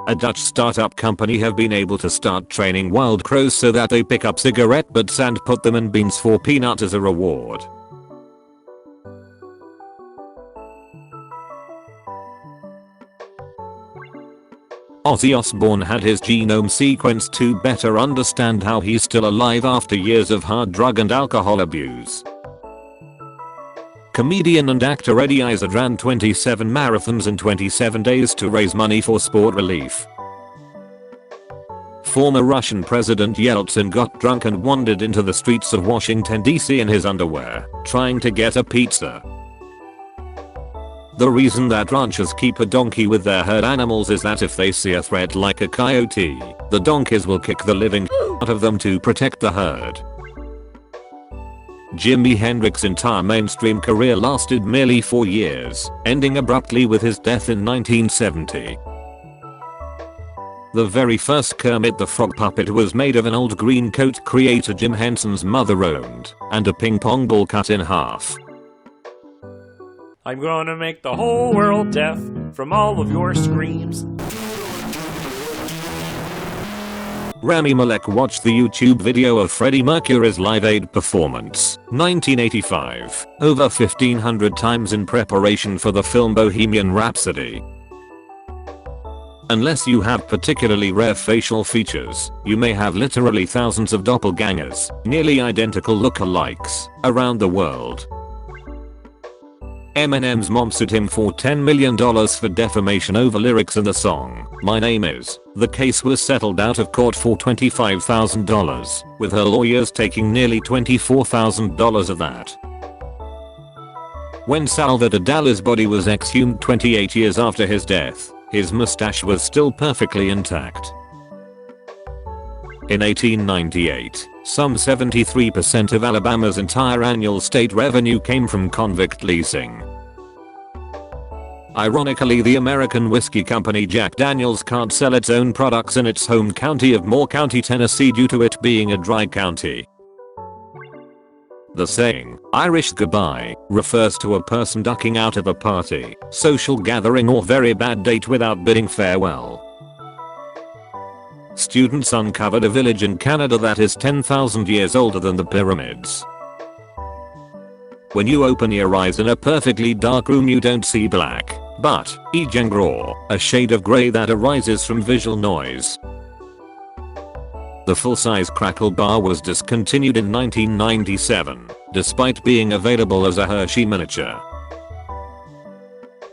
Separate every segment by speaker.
Speaker 1: a Dutch startup company have been able to start training wild crows so that they pick up cigarette butts and put them in beans for peanut as a reward. Ozzy Osbourne had his genome sequenced to better understand how he's still alive after years of hard drug and alcohol abuse. Comedian and actor Eddie Izzard ran 27 marathons in 27 days to raise money for sport relief. Former Russian President Yeltsin got drunk and wandered into the streets of Washington, D.C. in his underwear, trying to get a pizza. The reason that ranchers keep a donkey with their herd animals is that if they see a threat like a coyote, the donkeys will kick the living out of them to protect the herd. Jimi Hendrix's entire mainstream career lasted merely 4 years, ending abruptly with his death in 1970. The very first Kermit the Frog puppet was made of an old green coat creator Jim Henson's mother owned, and a ping pong ball cut in half.
Speaker 2: I'm gonna make the whole world deaf from all of your screams.
Speaker 1: Rami Malek watched the YouTube video of Freddie Mercury's Live Aid performance, 1985, over 1,500 times in preparation for the film Bohemian Rhapsody. Unless you have particularly rare facial features, you may have literally thousands of doppelgangers, nearly identical lookalikes, around the world. Eminem's mom sued him for $10 million for defamation over lyrics in the song, My Name Is. The case was settled out of court for $25,000, with her lawyers taking nearly $24,000 of that. When Salvador Dali's body was exhumed 28 years after his death, his mustache was still perfectly intact. In 1898, some 73% of Alabama's entire annual state revenue came from convict leasing. Ironically, the American whiskey company Jack Daniel's can't sell its own products in its home county of Moore County, Tennessee due to it being a dry county. The saying, Irish goodbye, refers to a person ducking out of a party, social gathering or very bad date without bidding farewell. Students uncovered a village in Canada that is 10,000 years older than the pyramids. When you open your eyes in a perfectly dark room you don't see black, but Ijengro, a shade of grey that arises from visual noise. The full-size Crackle bar was discontinued in 1997, despite being available as a Hershey miniature.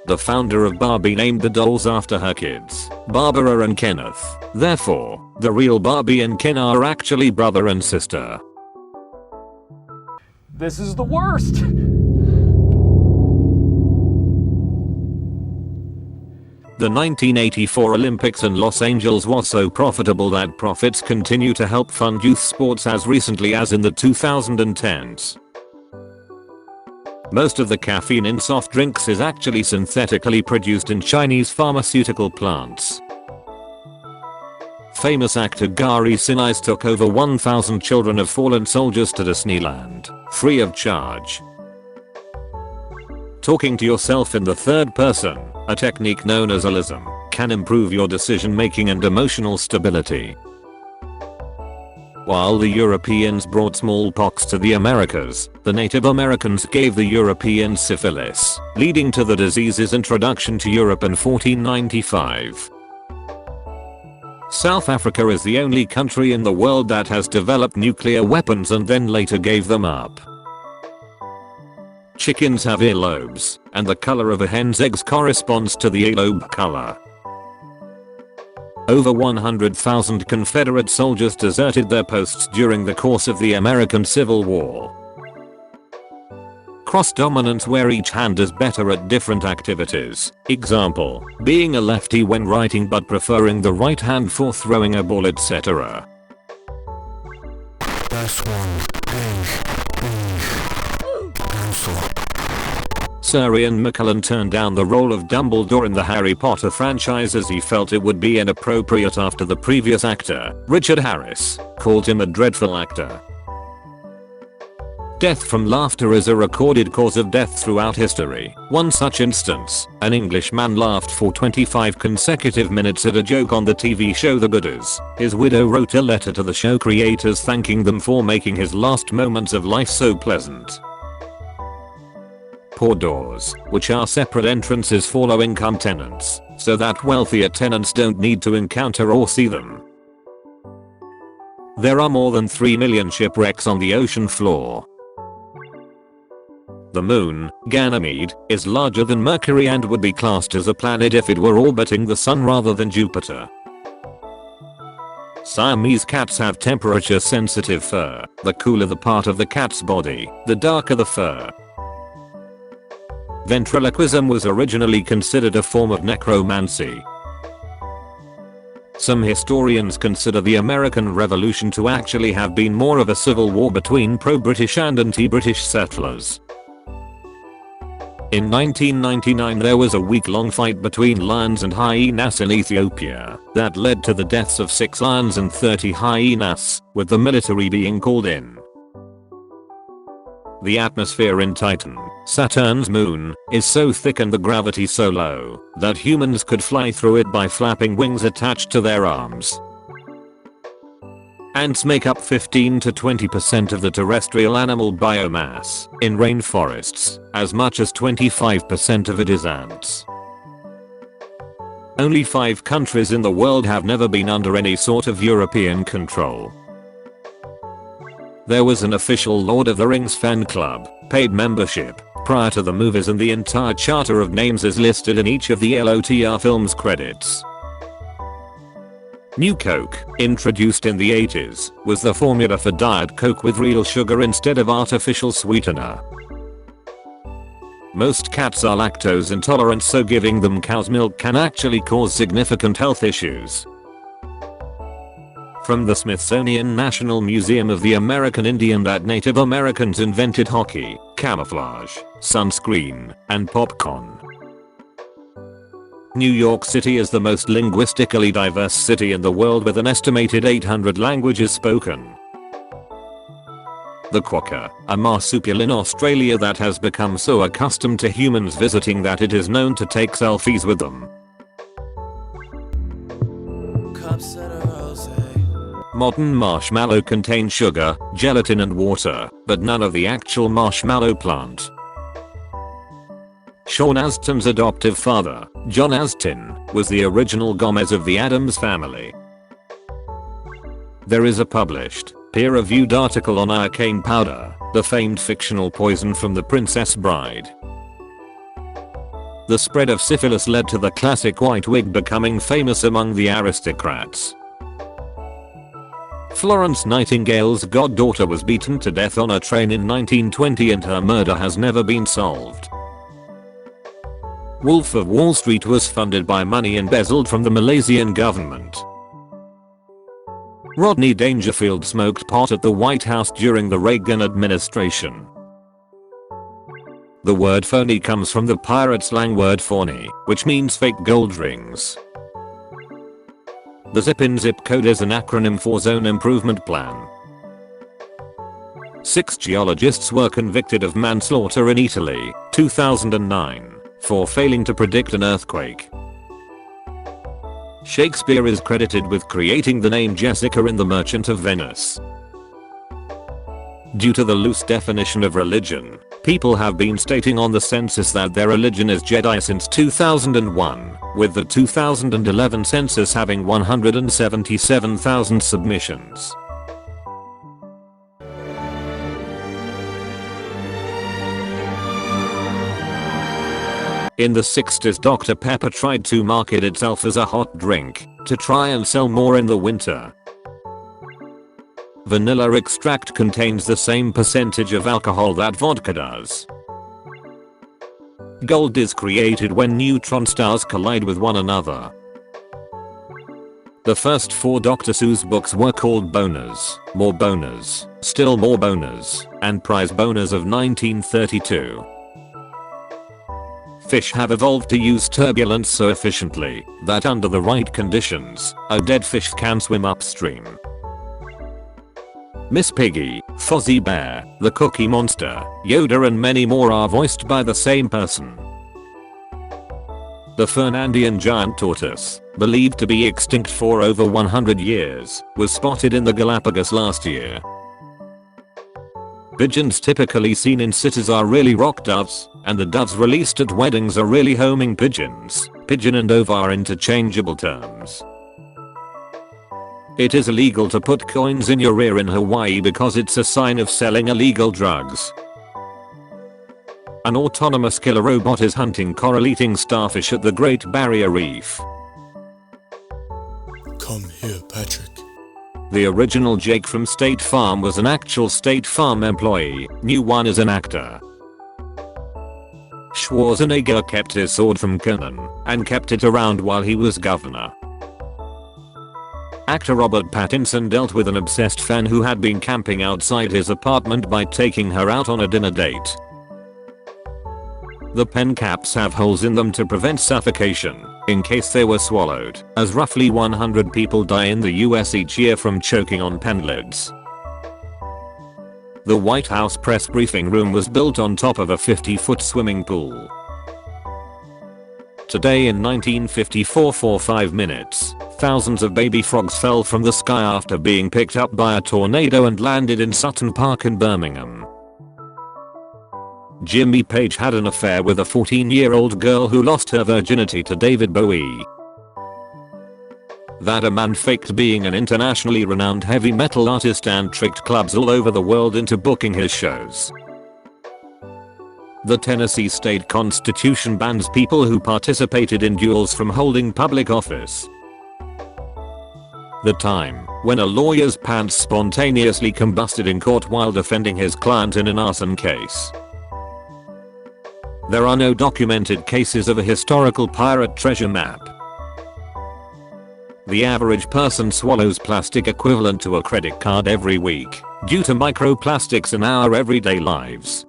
Speaker 1: The founder of Barbie named the dolls after her kids, Barbara and Kenneth. Therefore, the real Barbie and Ken are actually brother and sister.
Speaker 2: This is the worst!
Speaker 1: The 1984 Olympics in Los Angeles was so profitable that profits continue to help fund youth sports as recently as in the 2010s. Most of the caffeine in soft drinks is actually synthetically produced in Chinese pharmaceutical plants. Famous actor Gary Sinise took over 1,000 children of fallen soldiers to Disneyland, free of charge. Talking to yourself in the third person, a technique known as allism, can improve your decision making and emotional stability. While the Europeans brought smallpox to the Americas, the Native Americans gave the Europeans syphilis, leading to the disease's introduction to Europe in 1495. South Africa is the only country in the world that has developed nuclear weapons and then later gave them up. Chickens have earlobes, and the color of a hen's eggs corresponds to the earlobe color. Over 100,000 Confederate soldiers deserted their posts during the course of the American Civil War. Cross dominance, where each hand is better at different activities. Example, being a lefty when writing but preferring the right hand for throwing a ball, etc.
Speaker 3: Last one. Pencil.
Speaker 1: Sir Ian McKellen turned down the role of Dumbledore in the Harry Potter franchise as he felt it would be inappropriate after the previous actor, Richard Harris, called him a dreadful actor. Death from laughter is a recorded cause of death throughout history. One such instance, an Englishman laughed for 25 consecutive minutes at a joke on the TV show The Gooders. His widow wrote a letter to the show creators thanking them for making his last moments of life so pleasant. Poor doors, which are separate entrances for low-income tenants, so that wealthier tenants don't need to encounter or see them. There are more than 3 million shipwrecks on the ocean floor. The moon, Ganymede, is larger than Mercury and would be classed as a planet if it were orbiting the sun rather than Jupiter. Siamese cats have temperature-sensitive fur. The cooler the part of the cat's body, the darker the fur. Ventriloquism was originally considered a form of necromancy. Some historians consider the American Revolution to actually have been more of a civil war between pro-British and anti-British settlers. In 1999 there was a week-long fight between lions and hyenas in Ethiopia that led to the deaths of 6 lions and 30 hyenas, with the military being called in. The atmosphere in Titan, Saturn's moon, is so thick and the gravity so low that humans could fly through it by flapping wings attached to their arms. Ants make up 15 to 20% of the terrestrial animal biomass. In rainforests, as much as 25% of it is ants. Only 5 countries in the world have never been under any sort of European control. There was an official Lord of the Rings fan club, paid membership, prior to the movies, and the entire charter of names is listed in each of the LOTR films credits. New Coke, introduced in the 80s, was the formula for Diet Coke with real sugar instead of artificial sweetener. Most cats are lactose intolerant, so giving them cow's milk can actually cause significant health issues. From the Smithsonian National Museum of the American Indian that Native Americans invented hockey, camouflage, sunscreen, and popcorn. New York City is the most linguistically diverse city in the world with an estimated 800 languages spoken. The quokka, a marsupial in Australia that has become so accustomed to humans visiting that it is known to take selfies with them. Modern marshmallow contains sugar, gelatin and water, but none of the actual marshmallow plant. Sean Astin's adoptive father, John Astin, was the original Gomez of the Addams family. There is a published, peer-reviewed article on arcane powder, the famed fictional poison from The Princess Bride. The spread of syphilis led to the classic white wig becoming famous among the aristocrats. Florence Nightingale's goddaughter was beaten to death on a train in 1920 and her murder has never been solved. Wolf of Wall Street was funded by money embezzled from the Malaysian government. Rodney Dangerfield smoked pot at the White House during the Reagan administration. The word phony comes from the pirate slang word phony, which means fake gold rings. The ZIP-in zip code is an acronym for Zone Improvement Plan. 6 geologists were convicted of manslaughter in Italy, 2009, for failing to predict an earthquake. Shakespeare is credited with creating the name Jessica in The Merchant of Venice. Due to the loose definition of religion, people have been stating on the census that their religion is Jedi since 2001, with the 2011 census having 177,000 submissions. In the 60s, Dr. Pepper tried to market itself as a hot drink to try and sell more in the winter. Vanilla extract contains the same percentage of alcohol that vodka does. Gold is created when neutron stars collide with one another. The first 4 Dr. Seuss books were called Boners, More Boners, Still More Boners, and Prize Boners of 1932. Fish have evolved to use turbulence so efficiently that under the right conditions, a dead fish can swim upstream. Miss Piggy, Fozzie Bear, the Cookie Monster, Yoda and many more are voiced by the same person. The Fernandian giant tortoise, believed to be extinct for over 100 years, was spotted in the Galapagos last year. Pigeons typically seen in cities are really rock doves, and the doves released at weddings are really homing pigeons. Pigeon and dove are interchangeable terms. It is illegal to put coins in your ear in Hawaii because it's a sign of selling illegal drugs. An autonomous killer robot is hunting coral-eating starfish at the Great Barrier Reef.
Speaker 3: Come here, Patrick.
Speaker 1: The original Jake from State Farm was an actual State Farm employee, new one is an actor. Schwarzenegger kept his sword from Conan, and kept it around while he was governor. Actor Robert Pattinson dealt with an obsessed fan who had been camping outside his apartment by taking her out on a dinner date. The pen caps have holes in them to prevent suffocation, in case they were swallowed, as roughly 100 people die in the US each year from choking on pen lids. The White House press briefing room was built on top of a 50-foot swimming pool. Today in 1954 for 5 minutes, thousands of baby frogs fell from the sky after being picked up by a tornado and landed in Sutton Park in Birmingham. Jimmy Page had an affair with a 14-year-old girl who lost her virginity to David Bowie. That a man faked being an internationally renowned heavy metal artist and tricked clubs all over the world into booking his shows. The Tennessee state constitution bans people who participated in duels from holding public office. The time when a lawyer's pants spontaneously combusted in court while defending his client in an arson case. There are no documented cases of a historical pirate treasure map. The average person swallows plastic equivalent to a credit card every week, due to microplastics in our everyday lives.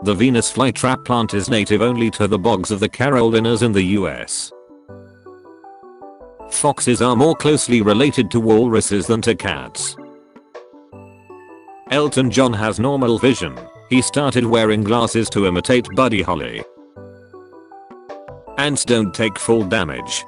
Speaker 1: The Venus flytrap plant is native only to the bogs of the Carolinas in the US. Foxes are more closely related to walruses than to cats. Elton John has normal vision. He started wearing glasses to imitate Buddy Holly. Ants don't take full damage.